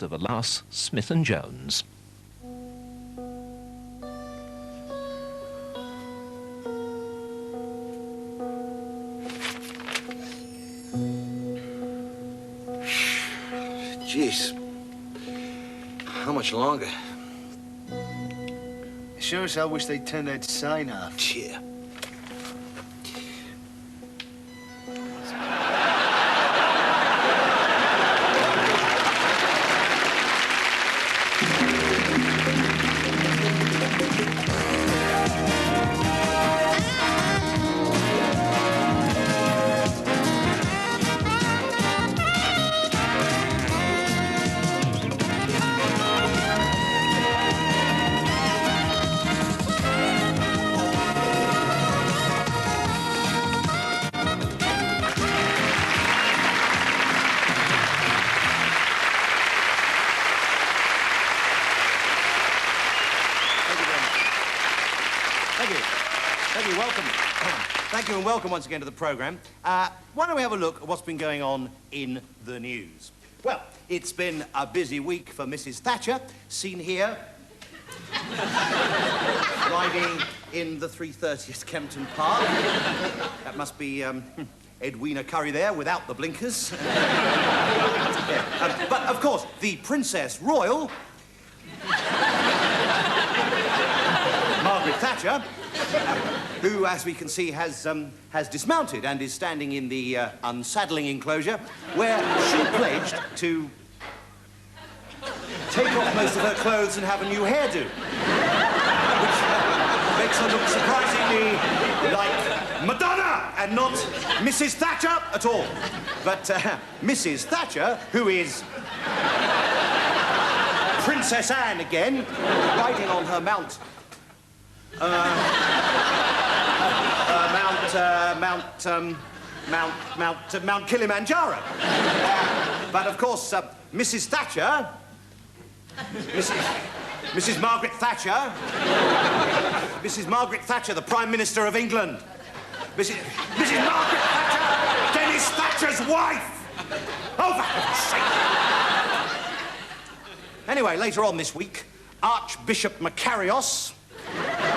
cast of Alas, Smith and Jones. Jeez. How much longer? Sure as hell wish they'd turn that sign off. Yeah. And welcome once again to the programme. Why don't we have a look at what's been going on in the news? Well, it's been a busy week for Mrs. Thatcher, seen here riding in the 330th Kempton Park. That must be Edwina Curry there without the blinkers. But, of course, the Princess Royal, Margaret Thatcher, who, as we can see, has dismounted and is standing in the unsaddling enclosure, where she pledged to take off most of her clothes and have a new hairdo, which makes her look surprisingly like Madonna and not Mrs. Thatcher at all. But Mrs. Thatcher, who is Princess Anne again, riding on her Mount Kilimanjaro. But of course, Mrs. Thatcher, Mrs. Margaret Thatcher, Mrs. Margaret Thatcher, the Prime Minister of England, Mrs. Margaret Thatcher, Dennis Thatcher's wife. Oh, for heaven's sake! Anyway, later on this week, Archbishop Macarius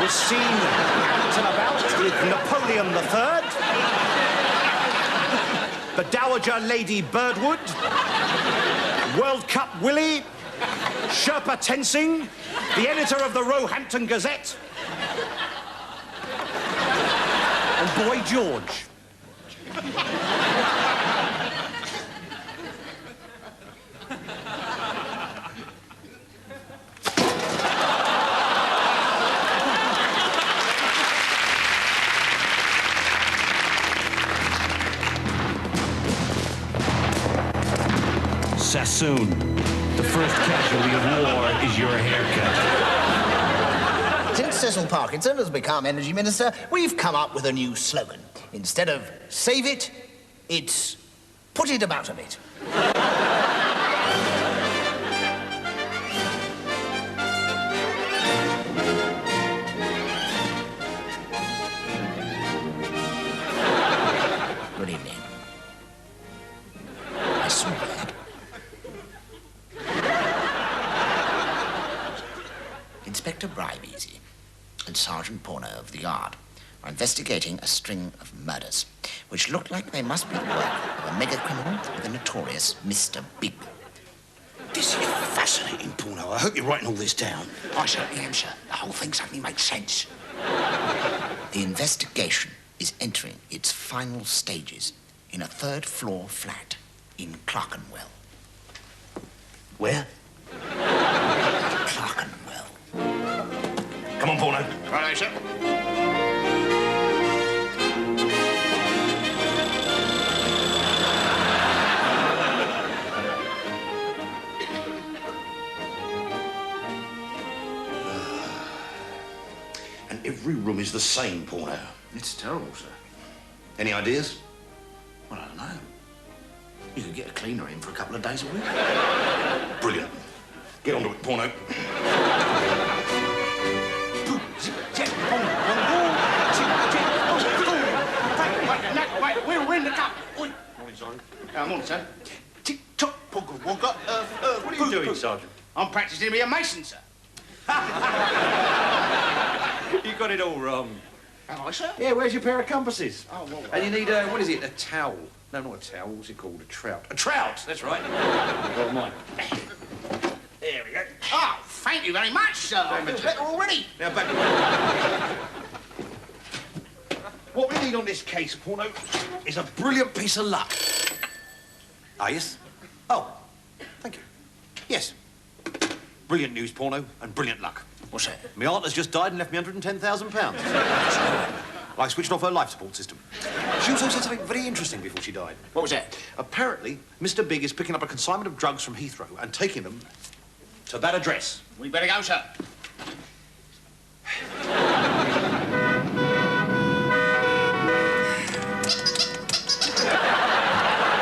was seen out and about with Napoleon III, the Dowager Lady Birdwood, World Cup Willie, Sherpa Tensing, the editor of the Roehampton Gazette, and Boy George. Sassoon, the first casualty of war is your haircut. Since Cecil Parkinson has become Energy Minister, we've come up with a new slogan. Instead of save it, it's put it about a bit. Good evening. I swear. Inspector Bribes and Sergeant Porno of the Yard are investigating a string of murders, which look like they must be the work of a mega criminal with a notorious Mr. Big. This is fascinating, Porno. I hope you're writing all this down. I certainly am, sir. The whole thing suddenly makes sense. The investigation is entering its final stages in a third-floor flat in Clerkenwell. Where? Clerkenwell. Come on, Porno. Right, sir. And every room is the same, Porno. It's terrible, sir. Any ideas? Well, I don't know. You could get a cleaner in for a couple of days a week. Brilliant. Get onto it, Porno. We're in the cup. Morning, sorry. Morning, sir. Tick-tock, pogo. What What are you doing, Sergeant? I'm practising to be a mason, sir. You got it all wrong. Am I, sir? Yeah, where's your pair of compasses? Oh, well, And you need, what is it, a towel? No, not a towel. What's it called? A trout. A trout, that's right. Got mine. There we go. Oh, thank you very much, sir. I feel better already. Now, back away. What we need on this case, Porno, is a brilliant piece of luck. Ah, yes? Oh, thank you. Yes. Brilliant news, Porno, and brilliant luck. What's that? My aunt has just died and left me £110,000. I switched off her life support system. She also said something very interesting before she died. What was that? Apparently, Mr. Big is picking up a consignment of drugs from Heathrow and taking them to that address. We better go, sir.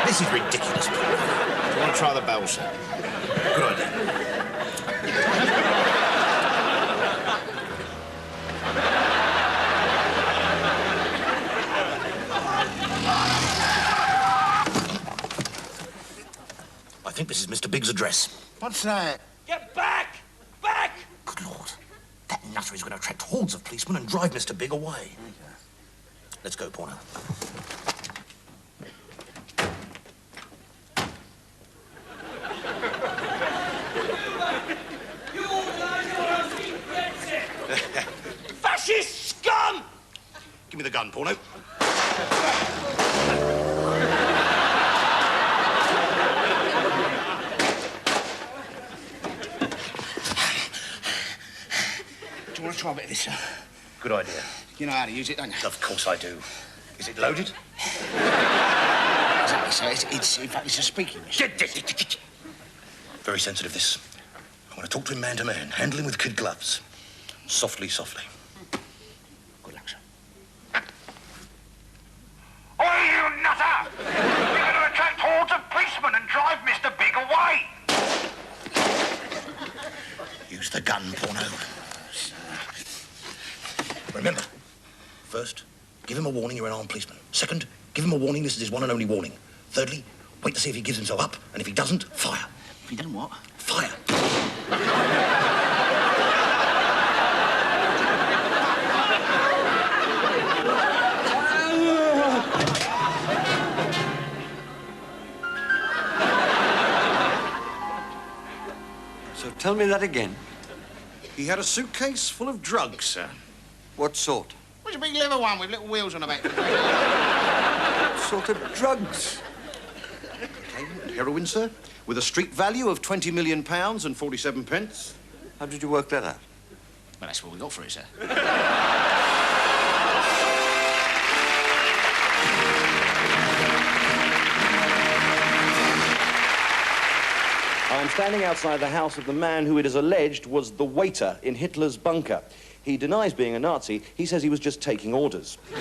This is ridiculous. Do you want to try the bell, sir? Good idea. I think this is Mr. Big's address. What's that? Get back! Back! Good Lord. That nutter is going to attract hordes of policemen and drive Mr. Big away. Let's go, Porno. Fascist scum! Give me the gun, Porno. Do you want to try a bit of this, sir? Good idea. You know how to use it, don't you? Of course I do. Is it loaded? Exactly, sir. In fact, it's a speaking machine. Very sensitive, this. I want to talk to him man to man, handle him with kid gloves. Softly, softly. Good luck, sir. Oi, you nutter! You're going to attract hordes of policemen and drive Mr. Big away! Use the gun, Porno. Remember, first, give him a warning you're an armed policeman. Second, give him a warning this is his one and only warning. Thirdly, wait to see if he gives himself up, and if he doesn't, fire. If you done what? Fire. So tell me that again. He had a suitcase full of drugs, sir. What sort? What's a big leather one with little wheels on the back? What sort of drugs? Cocaine and heroin, sir, with a street value of £20 million and 47 pence. How did you work that out? Well, that's what we got for it, sir. I'm standing outside the house of the man who it is alleged was the waiter in Hitler's bunker. He denies being a Nazi. He says he was just taking orders. No,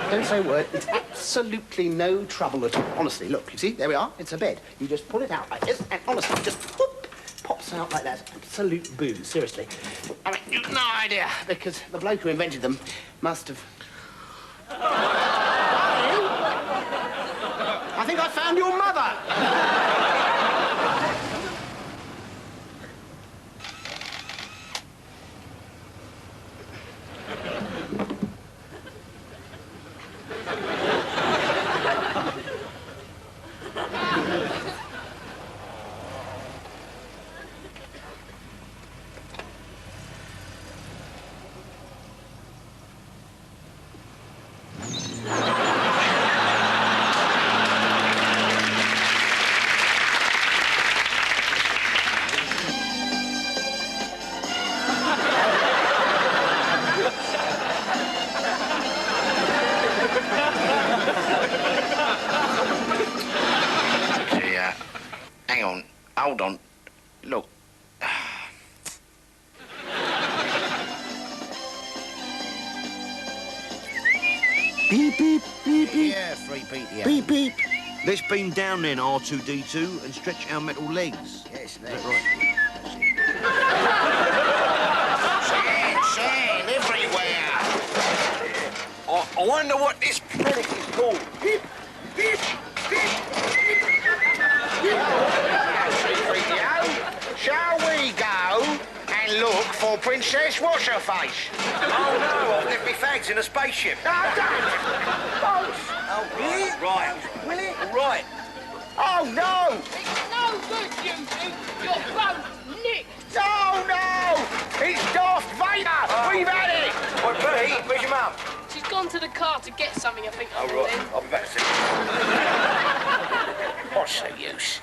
don't say a word. It's absolutely no trouble at all. Honestly, look, you see, there we are. It's a bed. You just pull it out like this, and honestly, just whoop, pops out like that. Absolute booze, seriously. I mean, you've no idea, because the bloke who invented them must have... I think I found your mother. Hang on. Hold on. Look. Beep, beep, beep, beep. Yeah, 3 beat, yeah. Beep, beep. Let's beam down then, R2-D2, and stretch our metal legs. Yes, Is that right? Sand everywhere. I wonder what this product is called. Beep, beep, beep. for, Princess? What's her face? Oh, no, I've left me fags in a spaceship. No, don't! Oh, really? Right. Will it? Right. Oh, no! It's no good, you two. Your boat's nicked. Oh, no! It's Darth Vader! We've had it! Well, Pete, where's your mum? She's gone to the car to get something, I think. Oh, right. I'll be back soon. What's the use?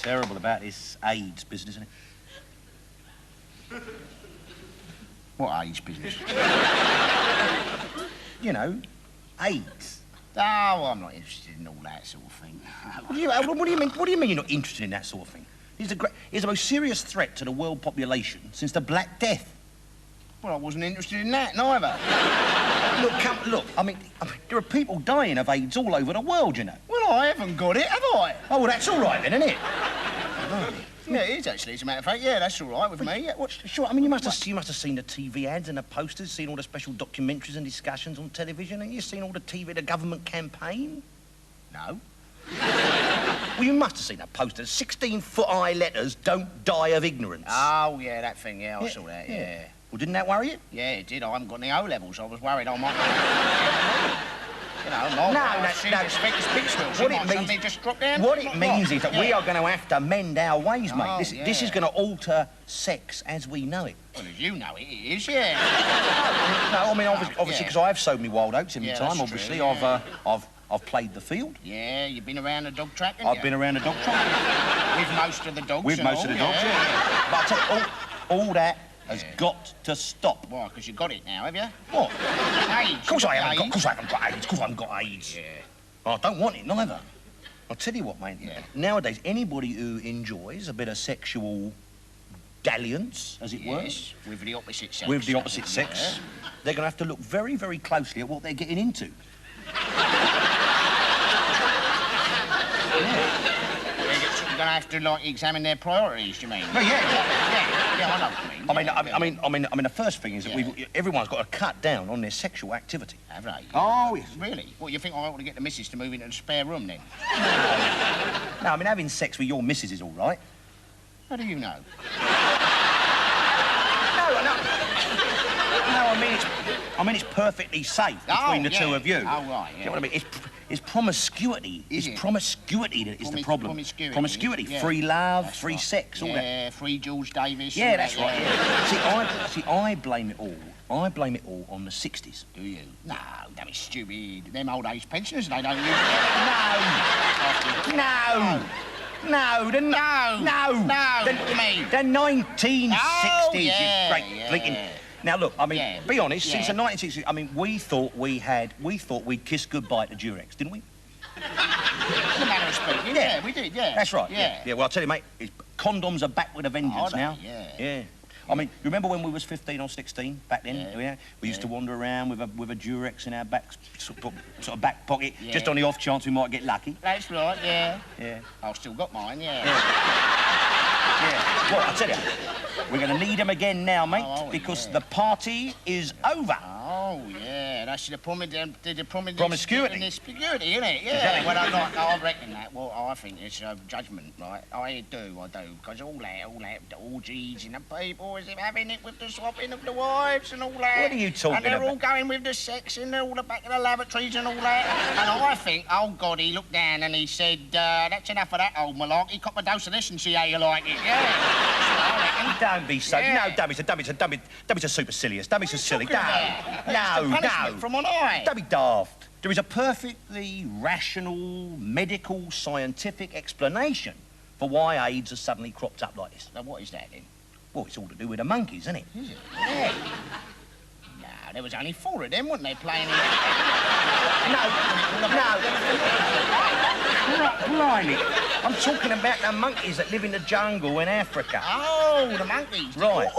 Terrible about this AIDS business, isn't it? What AIDS business? You know, AIDS. Oh, I'm not interested in all that sort of thing. What do you mean? What do you mean you're not interested in that sort of thing? It's the most serious threat to the world population since the Black Death. Well, I wasn't interested in that neither. Look. I mean, there are people dying of AIDS all over the world, you know. Well, I haven't got it, have I? Oh, well, that's all right then, isn't it? Yeah, it is actually, as a matter of fact. Yeah, that's all right with me. Yeah, Sure. I mean, you must have seen the TV ads and the posters, seen all the special documentaries and discussions on television, and you've seen all the government campaign. No. Well, you must have seen that poster. 16-foot-high letters, "Don't die of ignorance." Oh, yeah, that thing. Yeah, I saw that. Yeah. Well, didn't that worry you? Yeah, it did. I haven't got any O-levels. I was worried I might... You know, just drop down. What it means is that we are going to have to mend our ways, mate. Oh, This is going to alter sex as we know it. Well, as you know it is, yeah. No, I mean, obviously, because I've sowed me wild oats in my time, that's obviously. true, yeah. I've played the field. Yeah, you've been around the dog track, haven't I've you? been around the dog track. With most of the dogs. With most of the dogs, yeah. But I tell you, all that has got to stop. Why, because you got it now, have you? What? AIDS. Of course I haven't got AIDS. Of course I haven't got AIDS. Yeah. I don't want it, neither. I'll tell you what, mate. Yeah. Nowadays, anybody who enjoys a bit of sexual dalliance, as it were, with the opposite sex. With the opposite sex, they're going to have to look very, very closely at what they're getting into. They're going to have to, like, examine their priorities, you mean? Well, yeah, I know what you mean. I mean, the first thing is that everyone's got to cut down on their sexual activity. Have they? Oh, yes. Really? What, you think I ought to get the missus to move into the spare room, then? No, I mean, having sex with your missus is all right. How do you know? No, I mean, it's perfectly safe between the two of you. Oh, right, yeah. You know what I mean? It's promiscuity. Is it? It's promiscuity that is the problem. Promiscuity. Yeah. Free love, That's free right. sex, all that. Yeah, free George Davis. Yeah, all that's that, right. Yeah. See, I blame it all. I blame it all on the 60s. Do you? No, that was stupid. Them old age pensioners, they don't use it. The 1960s. Oh, yeah, You great blinking. Now look, I mean, be honest. Since the 1960s, I mean, we thought we'd kissed goodbye to Durex, didn't we? In a manner of speaking, yeah, we did, yeah. That's right. Yeah. Well, I'll tell you, mate. Condoms are back with a vengeance now. Yeah. I mean, you remember when we was 15 or 16 back then? Yeah. We used to wander around with a Durex in our back sort of back pocket, just on the off chance we might get lucky. That's right. Yeah. Yeah. I've still got mine. Yeah. Well, I tell you, we're going to need them again now, mate, because the party is over. Oh, yeah, that's the promiscuity. Promiscuity, isn't it? Yeah. Exactly. Well, I reckon that. Well, I think it's a judgment, right? I do, because all that, the orgies and the people, as if having it with the swapping of the wives and all that. What are you talking about? And they're all going with the sex and they're all the back of the lavatories and all that. And I think, oh, God, he looked down and he said, that's enough of that old malarkey. Cop a dose of this and see how you like it, yeah. Don't be so... No, don't be so supercilious. Don't be so silly. No. From on high. Don't be daft. There is a perfectly rational, medical, scientific explanation for why AIDS has suddenly cropped up like this. Now, what is that, then? Well, it's all to do with the monkeys, isn't it? Is it? Yeah. No, there was only 4 of them, weren't they, playing in Blimey. I'm talking about the monkeys that live in the jungle in Africa. Oh, the monkeys. Right.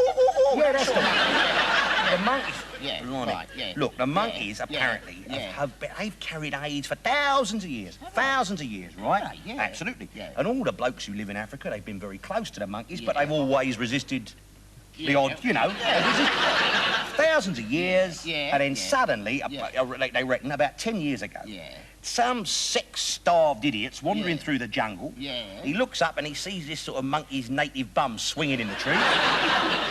Yeah, that's the monkeys. The monkeys. Yeah, Blimey. right, yeah. Look, the monkeys apparently they've carried AIDS for thousands of years. Thousands of years, right? Yeah. Absolutely. Yeah. And all the blokes who live in Africa, they've been very close to the monkeys, but they've always resisted the odd, you know. Thousands of years, and then suddenly, they reckon about 10 years ago, some sick, starved idiot's wandering through the jungle. Yeah. He looks up and he sees this sort of monkey's native bum swinging in the tree.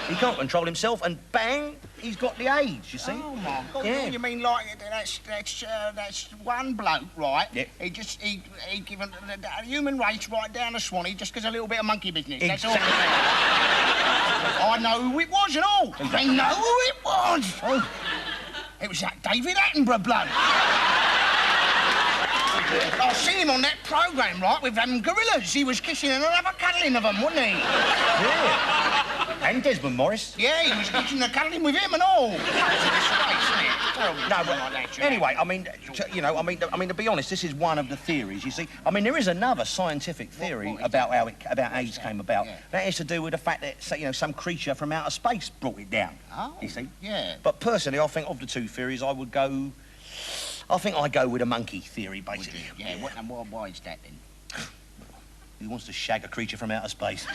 He can't control himself, and bang, he's got the AIDS, you see. Oh, my God. Yeah. You mean like that's one bloke, right? Yeah. He given the human race right down the Swanee just because a little bit of monkey business. That's all. Exactly. I know who it was and all. I know who it was. Oh. It was that David Attenborough bloke. I seen him on that programme, right, with them gorillas. He was kissing another cuddling of them, wasn't he? Yeah. And Desmond Morris. Yeah, he was kissing and cuddling with him and all. It's a disgrace, isn't it? Terrible. No, but anyway, I mean, to be honest, this is one of the theories, you see. I mean, there is another scientific theory about how AIDS came about. Yeah. That has to do with the fact that, some creature from outer space brought it down. Oh, you see? Yeah. But personally, I think of the two theories, I go with a monkey theory, basically. Yeah, and why is that, then? Who wants to shag a creature from outer space?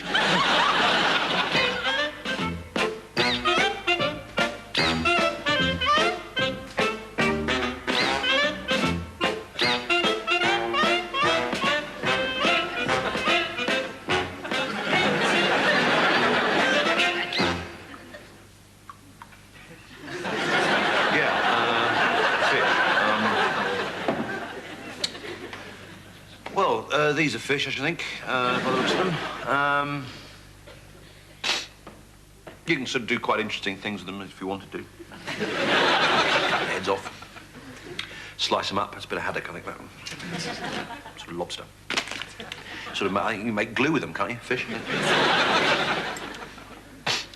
These are fish, I should think, by the looks of them. You can sort of do quite interesting things with them if you want to do. Cut their heads off. Slice them up. That's a bit of haddock, I think, that one. Sort of lobster. Sort of, you can make glue with them, can't you? Fish. Yeah.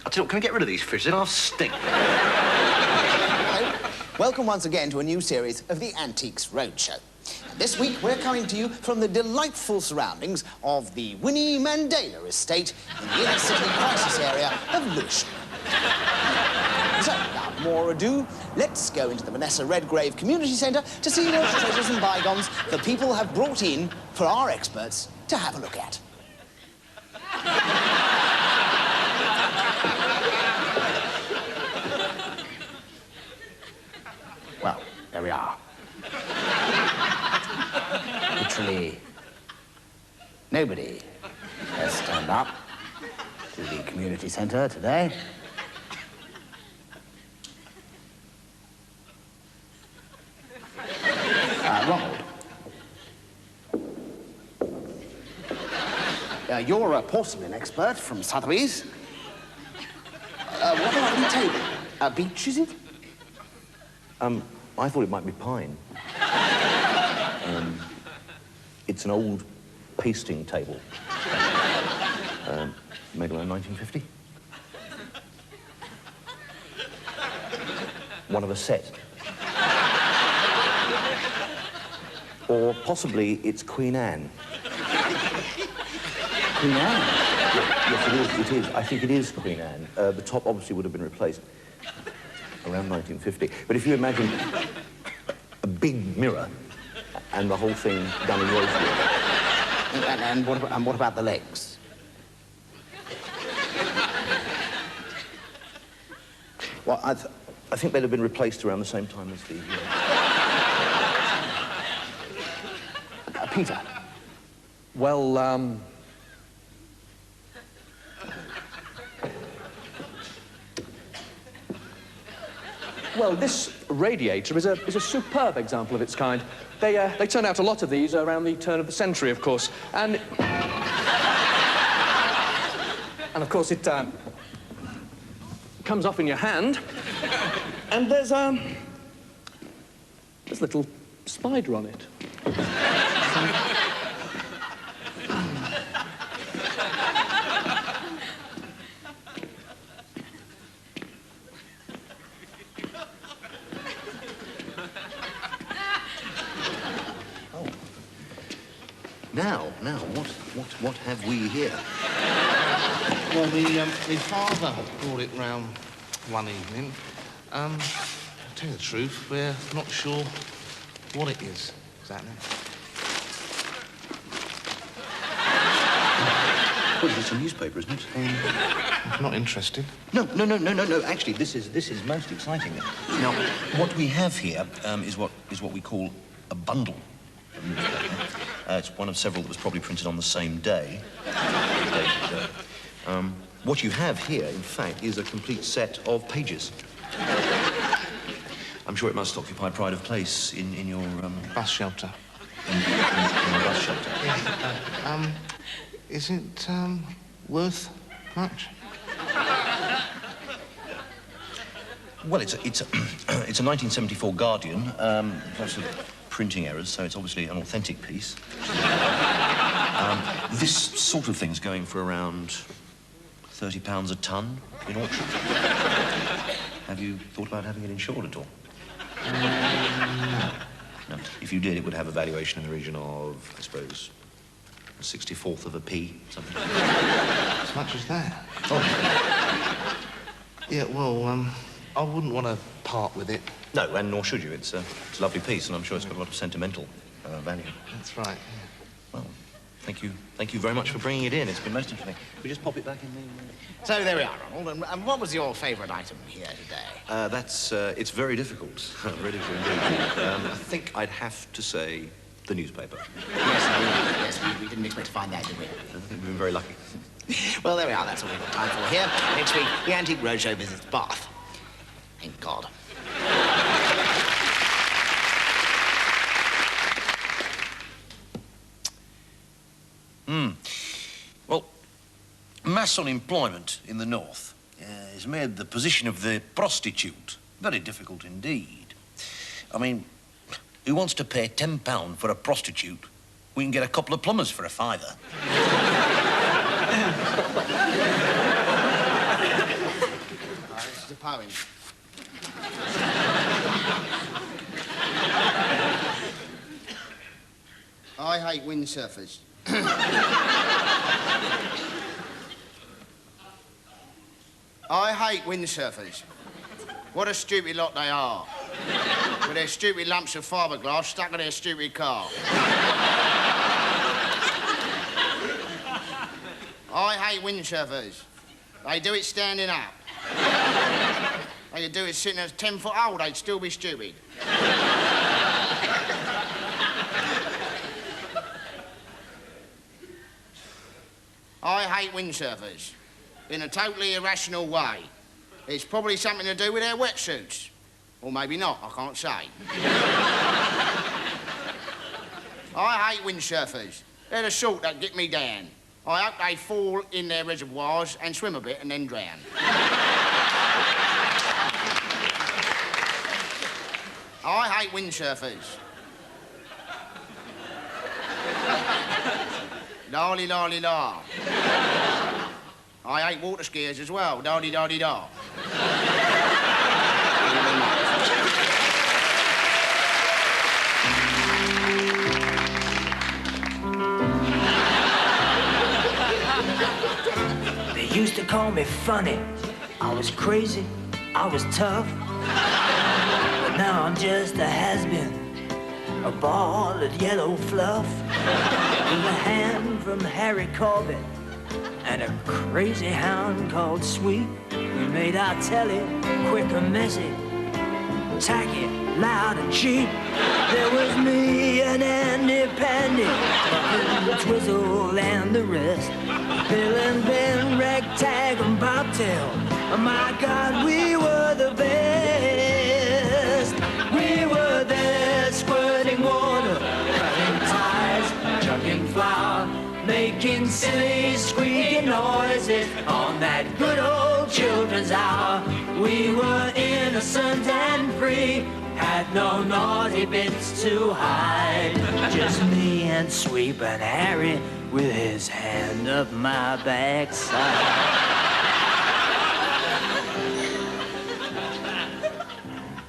I'll tell you what, can we get rid of these fish? They don't stink. Hello. Welcome once again to a new series of the Antiques Roadshow. This week, we're coming to you from the delightful surroundings of the Winnie Mandela estate in the inner-city crisis area of Lewisham. So, without more ado, let's go into the Vanessa Redgrave Community Centre to see what treasures and bygones the people have brought in for our experts to have a look at. Well, there we are. Literally, nobody has turned up to the community centre today. Ronald. You're a porcelain expert from Sotheby's. What about the table? Beech, is it? I thought it might be pine. It's an old pasting table. Made around 1950. One of a set. Or possibly it's Queen Anne. Queen Anne? Yes, it is. I think it is Queen Anne. The top obviously would have been replaced around 1950. But if you imagine a big mirror and the whole thing done in rosewood. And what about the legs? Well, I think they'd have been replaced around the same time as the... Peter. Well, Well, this radiator is a superb example of its kind. They turned out a lot of these around the turn of the century, of course, and of course it comes off in your hand, and there's a little spider on it. Now, what have we here? Well, my father brought it round one evening. To tell you the truth, we're not sure what it is exactly. Well, it's a newspaper, isn't it? I'm not interested. No. Actually, this is most exciting. Now, what we have here is what we call a bundle. It's one of several that was probably printed on the same day. What you have here, in fact, is a complete set of pages. I'm sure it must occupy pride of place in your... Bus shelter. In your bus shelter. Is it, worth much? Well, it's a 1974 Guardian. Lots of printing errors, so it's obviously an authentic piece. This sort of thing's going for around £30 a ton in auction. Have you thought about having it insured at all? No. If you did, it would have a valuation in the region of, I suppose, a 64th of a p, something like that. As much as that? Oh. Yeah, well, I wouldn't want to part with it. No, and nor should you. It's a lovely piece, and I'm sure it's got a lot of sentimental value. That's right, yeah. Well, thank you very much for bringing it in. It's been most interesting. We just pop it back in the... So there we are, Ronald. And what was your favourite item here today? It's very difficult. Very difficult indeed. I think I'd have to say the newspaper. Yes, we didn't expect to find that, did we? I think we've been very lucky. Well, there we are. That's all we've got time for here. Next week, the Antique Roadshow visits Bath. Thank God. Well, mass unemployment in the north has made the position of the prostitute very difficult indeed. I mean, who wants to pay £10 for a prostitute? We can get a couple of plumbers for a fiver. This is a poem. I hate windsurfers. I hate windsurfers. What a stupid lot they are. With their stupid lumps of fiberglass stuck in their stupid car. I hate windsurfers. They do it standing up. They could do it sitting at 10 foot old, they'd still be stupid. I hate windsurfers in a totally irrational way. It's probably something to do with their wetsuits. Or maybe not, I can't say. I hate windsurfers. They're the sort that get me down. I hope they fall in their reservoirs and swim a bit and then drown. I hate windsurfers. La-li-la-li-la. I hate water skiers as well. Da-di-da-di-da. They used to call me funny. I was crazy. I was tough. But now I'm just a has-been. A ball of yellow fluff. With a hand from Harry Corbett. And a crazy hound called Sweet. We made our telly quick and messy, tacky, loud and cheap. There was me and Andy Pandy, Bucket, Twizzle and the rest. Bill and Ben, Ragtag and Bobtail. Oh my God, we were the best. We were there squirting water, cutting ties, chucking flour, making silly squeaky noises on that good old children's hour. We were innocent and free, had no naughty bits to hide. Just me and Sweep and Harry with his hand up my backside.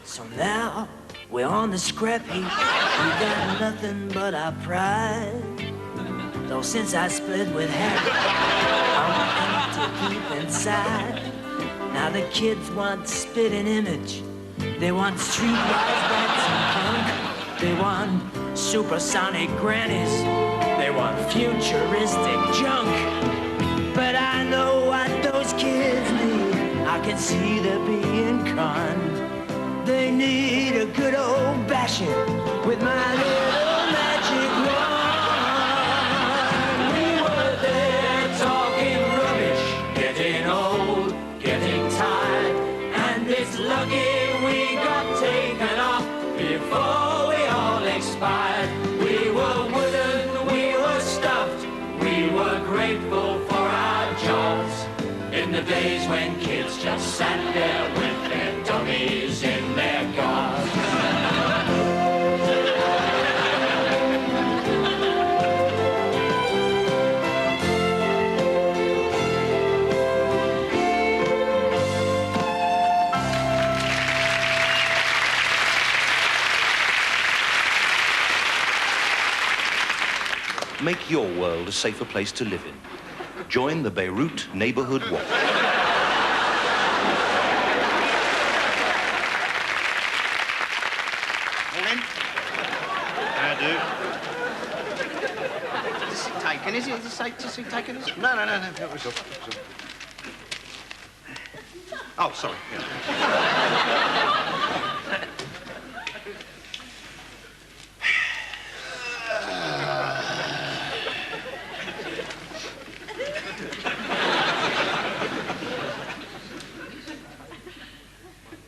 So now we're on the scrap heap. We got nothing but our pride. Though since I split with Harry, I'm empty deep inside. Now the kids want spitting image. They want streetwise bats and punk. They want supersonic grannies. They want futuristic junk. But I know what those kids need. I can see they're being conned. They need a good old bashing with my little magic days when kids just sat there with their dummies in their cars. Make your world a safer place to live in. Join the Beirut Neighborhood Watch. Morning. How do? Is this taken, is it? Is this taken? No. Help yourself. Oh, sorry. Yeah.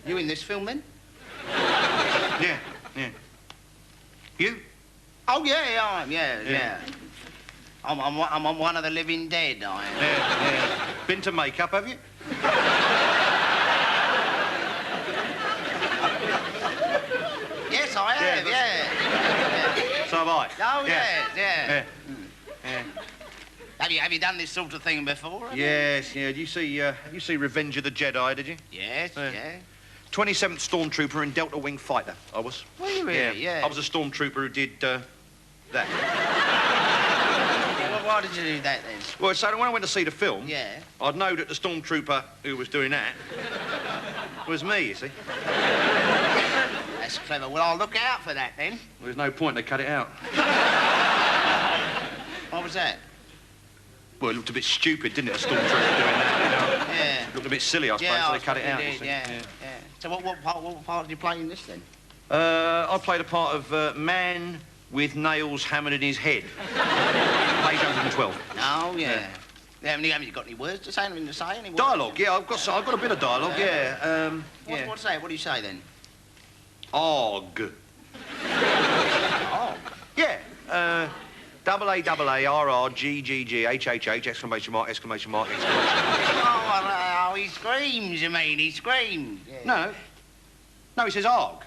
You in this film, then? Yeah. You? Oh, yeah, I am, yeah. I'm one of the living dead, I am. Yeah. Been to makeup, have you? Yes, I have, yeah. So have I. Oh, Yeah. yeah. Have you done this sort of thing before? Yes. Did you see Revenge of the Jedi, did you? Yes, yeah. 27th Stormtrooper and Delta Wing Fighter, I was. Were you really? Yeah. I was a Stormtrooper who did, that. Well, why did you do that, then? Well, so when I went to see the film, Yeah. I'd know that the Stormtrooper who was doing that was me, you see. That's clever. Well, I'll look out for that, then. Well, there's no point, they cut it out. What was that? Well, it looked a bit stupid, didn't it, a Stormtrooper doing that, you know? Yeah. It looked a bit silly, I suppose, Yeah, so I they cut it out. suppose you it see. did, yeah. So what part did you play in this, then? I played a part of man with nails hammered in his head. Page 112. Oh, yeah. Haven't you got any words to say? Anything to say? Any words? Dialogue, yeah, I've got a bit of dialogue, yeah. What's that? What do you say, then? Og. Og? Yeah, AARRGGG HHH exclamation mark exclamation mark exclamation mark. Oh, he screams, you mean? He screams. Yeah. No, he says arg.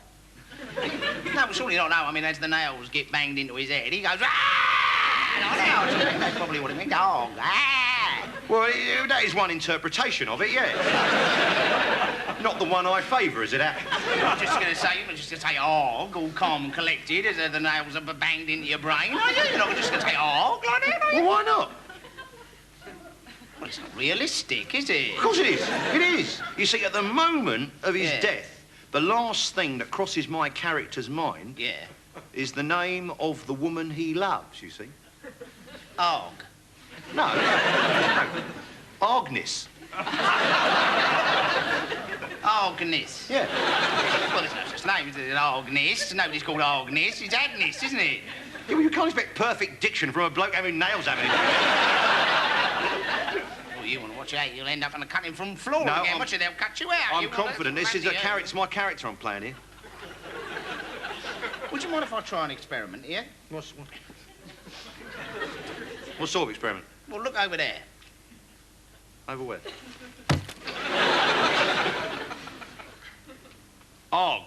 No, but surely not. No, I mean, as the nails get banged into his head, he goes, ah! That's probably what it means. Dog. Ah! Well, that is one interpretation of it, yeah. Not the one I favour, is it, that? I'm just going to say og, all calm and collected, as the nails are banged into your brain. Are you? You're not just going to say og like that, are you? Well, why not? Well, it's not realistic, is it? Of course it is. It is. You see, at the moment of his Yeah. death, the last thing that crosses my character's mind is the name of the woman he loves, you see. Og. No. Agnes. Agnes. Yeah. Well, there's no such name as Agnes. Nobody's called Agnes. It's Agnes, isn't it? Yeah, well, you can't expect perfect diction from a bloke having nails having it. Well, you want to watch out, you'll end up on a cutting from floor No, again. Watch it, they'll cut you out. I'm confident. This is it's my character I'm playing here. Would you mind if I try an experiment here? What sort of experiment? Well, look over there. Over where? Og.